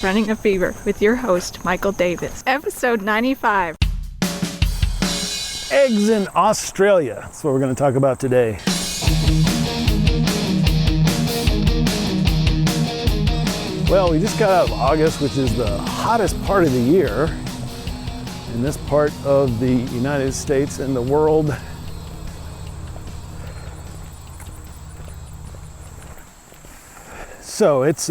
Running a Fever with your host, Michael Davis. Episode 95. Eggs in Australia. That's what we're going to talk about today. Well, we just got out of August, which is the hottest part of the year in this part of the United States and the world. So it's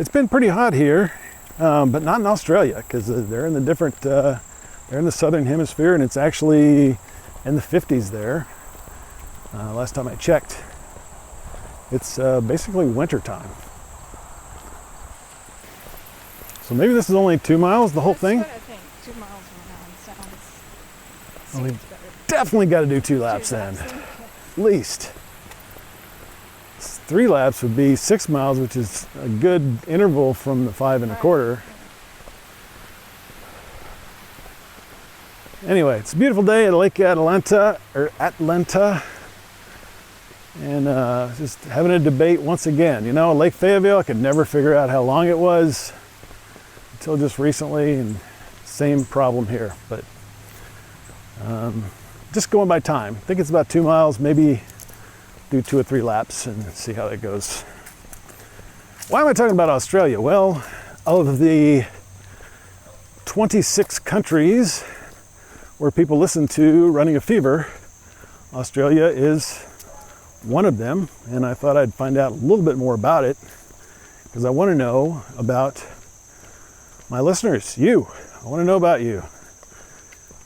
been pretty hot here, but not in Australia because they're in the southern hemisphere, and it's actually in the 50s there. Last time I checked, it's basically winter time. So maybe this is only 2 miles, the whole thing. That's what I think. 2 miles around sounds We better. definitely got to do 2 laps then, at least. 3 laps would be 6 miles, which is a good interval from the 5 1/4. Anyway, it's a beautiful day at Lake Atlanta, and just having a debate once again. You know, Lake Fayetteville, I could never figure out how long it was until just recently, and same problem here. But just going by time, I think it's about 2 miles, maybe do 2 or 3 laps and see how that goes. Why am I talking about Australia? Well, of the 26 countries where people listen to Running a Fever, Australia is one of them, and I thought I'd find out a little bit more about it because I want to know about my listeners, you. I want to know about you.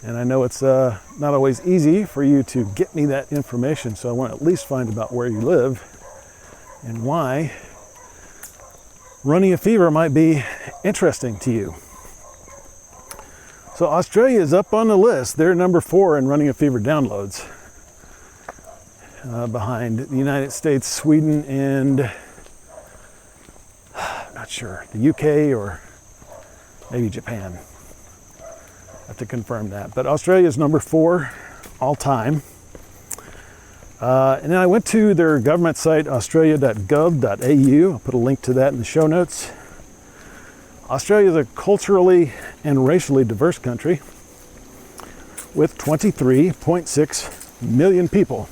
And I know it's not always easy for you to get me that information, so I want to at least find about where you live and why Running a Fever might be interesting to you. So Australia is up on the list. They're number 4 in Running a Fever downloads, behind the United States, Sweden, and I'm not sure, the UK or maybe Japan. Have to confirm that, but Australia is number 4 all time. And then I went to their government site, australia.gov.au. I'll put a link to that in the show notes. Australia is a culturally and racially diverse country with 23.6 million people.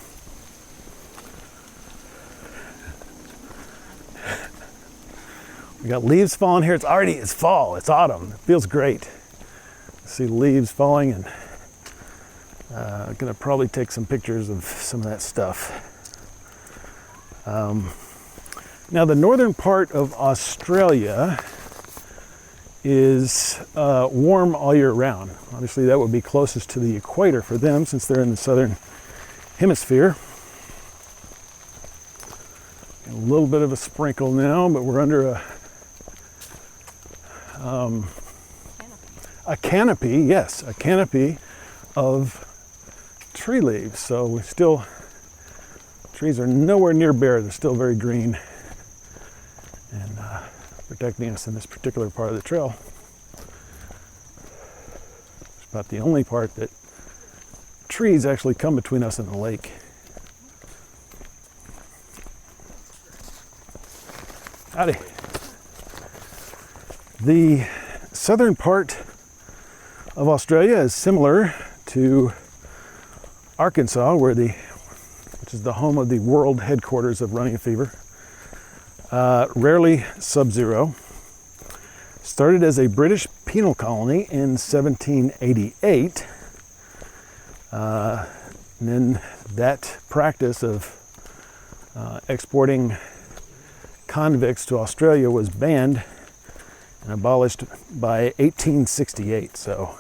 We got leaves falling here. It's fall, it's autumn. It feels great. See leaves falling, and I'm gonna probably take some pictures of some of that stuff. Now the northern part of Australia is warm all year round. Obviously that would be closest to the equator for them since they're in the southern hemisphere. A little bit of a sprinkle now, but we're under a canopy, yes, a canopy of tree leaves. So trees are nowhere near bare. They're still very green and protecting us in this particular part of the trail. It's about the only part that trees actually come between us and the lake. Howdy. The southern part of Australia is similar to Arkansas, which is the home of the World Headquarters of Running a Fever. Rarely sub-zero. Started as a British penal colony in 1788. And then that practice of exporting convicts to Australia was banned and abolished by 1868. So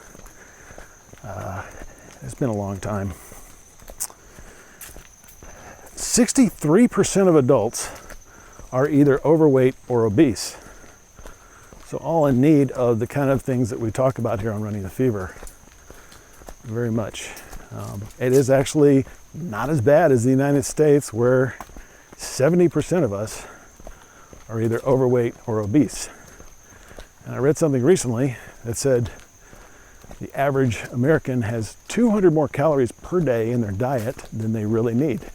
it's been a long time. 63% of adults are either overweight or obese. So all in need of the kind of things that we talk about here on Running the Fever. Very much. It is actually not as bad as the United States, where 70% of us are either overweight or obese. And I read something recently that said the average American has 200 more calories per day in their diet than they really need.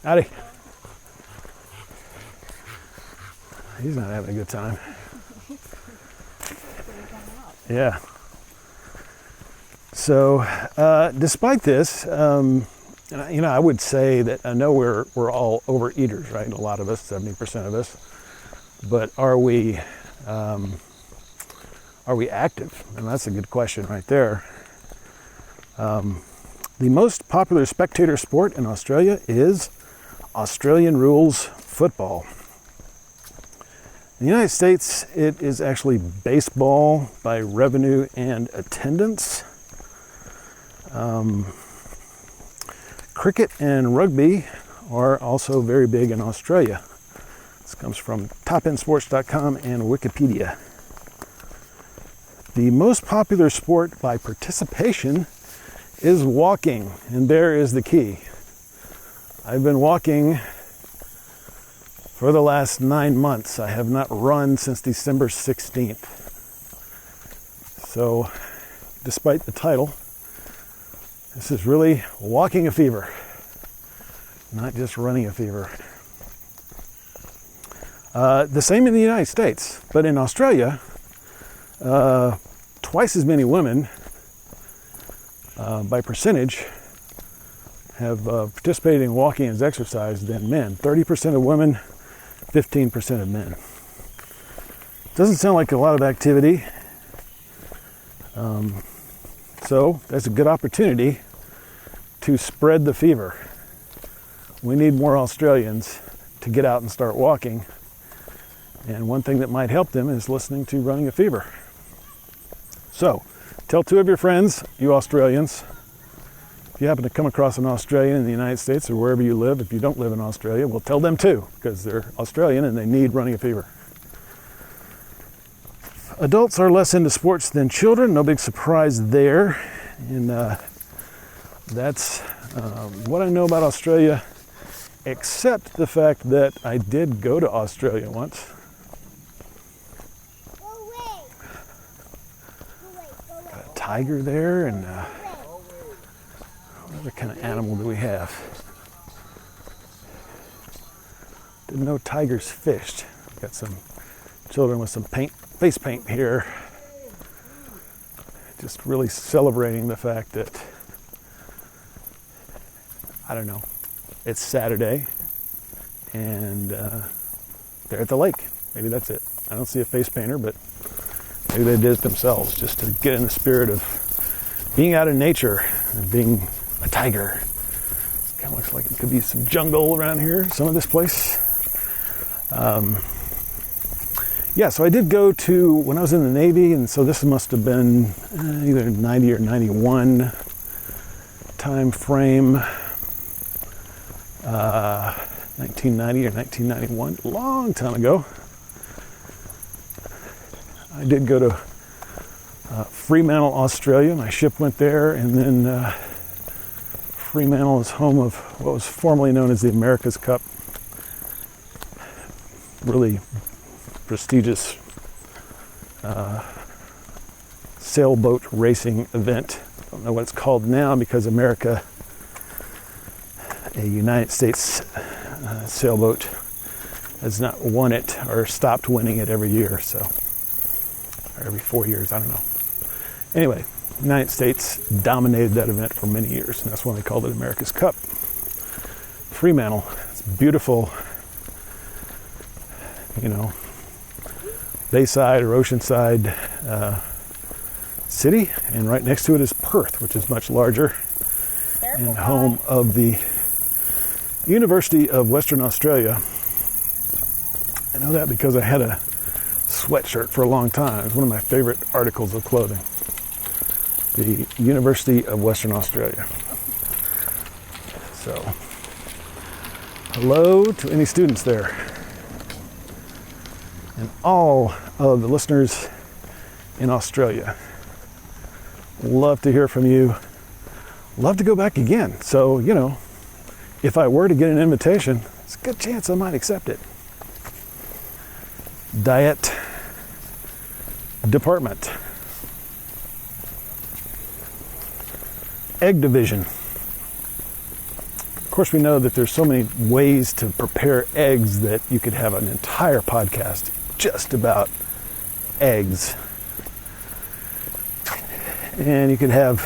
Howdy. He's not having a good time. Yeah. So, despite this, I would say that I know we're all overeaters, right? A lot of us, 70% of us. But are we active? And that's a good question right there. The most popular spectator sport in Australia is Australian rules football. In the United States, it is actually baseball by revenue and attendance. Cricket and rugby are also very big in Australia. This comes from topendsports.com and Wikipedia. The most popular sport by participation is walking, and there is the key. I've been walking for the last 9 months. I have not run since December 16th. So, despite the title, this is really walking a fever, not just running a fever. The same in the United States, but in Australia, twice as many women by percentage have participated in walking as exercise than men. 30% of women, 15% of men. Doesn't sound like a lot of activity. So that's a good opportunity to spread the fever. We need more Australians to get out and start walking. And one thing that might help them is listening to Running a Fever. So, tell 2 of your friends, you Australians. If you happen to come across an Australian in the United States or wherever you live, if you don't live in Australia, well, tell them too, because they're Australian and they need Running a Fever. Adults are less into sports than children, no big surprise there. And that's what I know about Australia, except the fact that I did go to Australia once. Got a tiger there, and what other kind of animal do we have? Didn't know tigers fished. Got some children with some face paint here. Just really celebrating the fact that, I don't know, it's Saturday and they're at the lake. Maybe that's it. I don't see a face painter, but maybe they did it themselves just to get in the spirit of being out in nature and being a tiger. It kind of looks like it could be some jungle around here, some of this place. Yeah, so I did go to, when I was in the Navy, and so this must have been either 90 or 91 time frame, 1990 or 1991, a long time ago. I did go to Freemantle, Australia. My ship went there, and then Freemantle is home of what was formerly known as the America's Cup. Really prestigious sailboat racing event. I don't know what it's called now because America, a United States sailboat, has not won it or stopped winning it every year, so, or every 4 years, I don't know. Anyway, the United States dominated that event for many years, and that's why they called it America's Cup. Fremantle, it's beautiful, bayside or oceanside city, and right next to it is Perth, which is much larger, and home of the University of Western Australia. I know that because I had a sweatshirt for a long time. It was one of my favorite articles of clothing. The University of Western Australia. So, hello to any students there. And all of the listeners in Australia. Love to hear from you. Love to go back again. So, if I were to get an invitation, it's a good chance I might accept it. Diet department. Egg division. Of course, we know that there's so many ways to prepare eggs that you could have an entire podcast just about eggs. And you could have,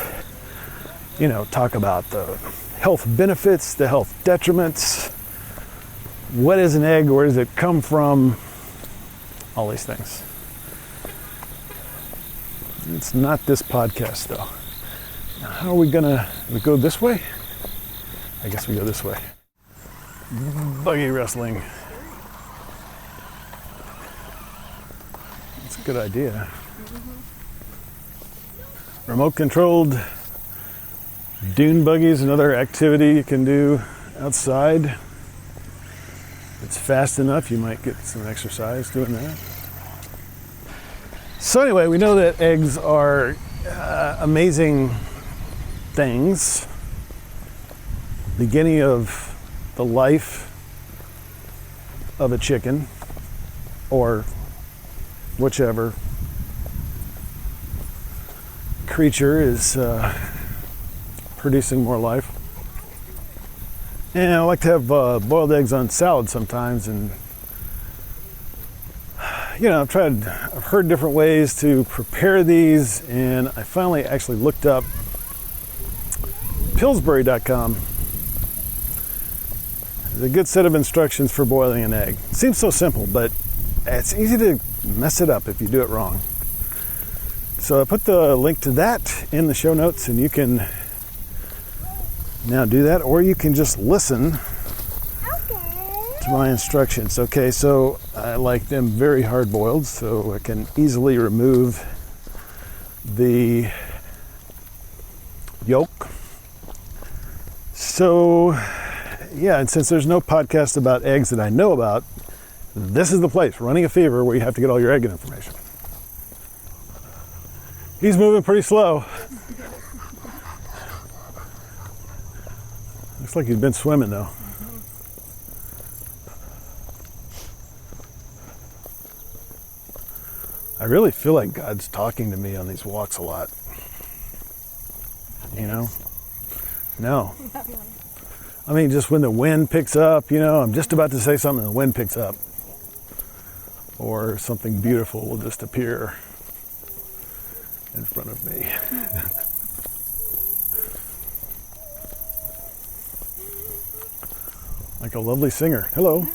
talk about the health benefits, the health detriments. What is an egg? Where does it come from? All these things. It's not this podcast, though. Now, how are we go this way? I guess we go this way. Buggy wrestling. That's a good idea. Remote controlled dune buggy is another activity you can do outside. If it's fast enough, you might get some exercise doing that. So anyway, we know that eggs are amazing things. Beginning of the life of a chicken or whichever creature is producing more life. And I like to have boiled eggs on salad sometimes, and I've heard different ways to prepare these, and I finally actually looked up Pillsbury.com. There's a good set of instructions for boiling an egg. It seems so simple, but it's easy to mess it up if you do it wrong. So I put the link to that in the show notes, and you can now do that, or you can just listen to my instructions. Okay, so I like them very hard boiled, so I can easily remove the yolk. So yeah, and since there's no podcast about eggs that I know about, this is the place, Running a Fever, where you have to get all your egg information. He's moving pretty slow. Looks like he's been swimming though. I really feel like God's talking to me on these walks a lot. No. I mean, just when the wind picks up, I'm just about to say something and the wind picks up. Or something beautiful will just appear in front of me. Like a lovely singer. Hello.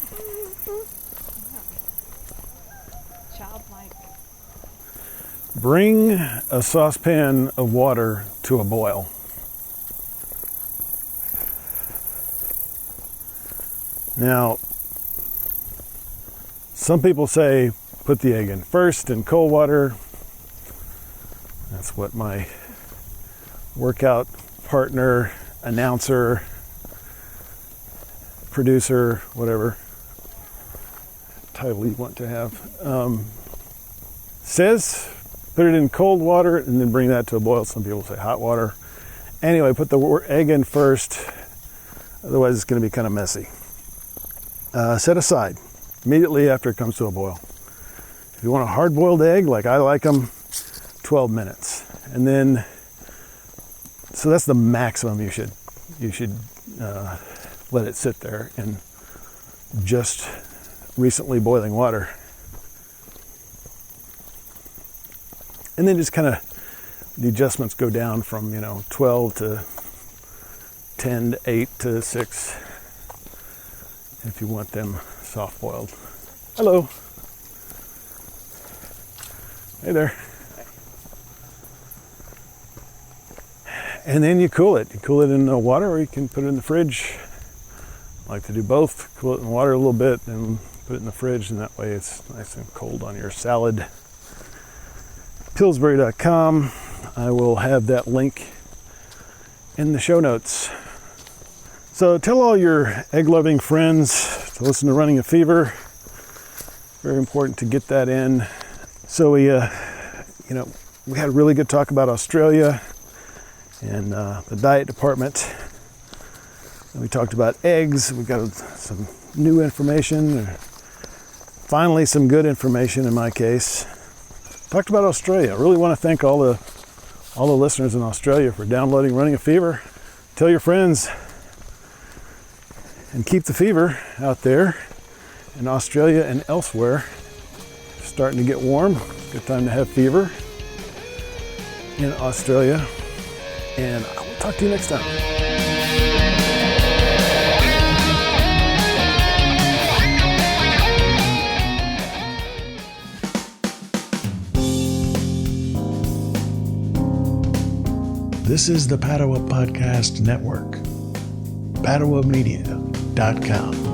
Childlike. Bring a saucepan of water to a boil. Now, some people say put the egg in first in cold water. That's what my workout partner, announcer, producer, whatever title you want to have, says. Put it in cold water and then bring that to a boil. Some people say hot water. Anyway, put the egg in first. Otherwise, it's going to be kind of messy. Set aside immediately after it comes to a boil. If you want a hard-boiled egg, like I like them, 12 minutes. And then, so that's the maximum you should let it sit there in just recently boiling water. And then just kind of, the adjustments go down from, 12 to 10 to 8 to 6 if you want them soft boiled. Hello. Hey there. And then you cool it. You cool it in water, or you can put it in the fridge. I like to do both. Cool it in water a little bit and put it in the fridge, and that way it's nice and cold on your salad. Pillsbury.com. I will have that link in the show notes. So tell all your egg-loving friends to listen to Running a Fever. Very important to get that in. So we had a really good talk about Australia and the diet department. And we talked about eggs. We got some new information. Finally, some good information in my case. Talked about Australia. I really want to thank all the listeners in Australia for downloading Running a Fever. Tell your friends. and keep the fever out there in Australia and elsewhere. It's starting to get warm. Good time to have fever in Australia. And I will talk to you next time. This is the Padua Podcast Network. PaduaMedia.com.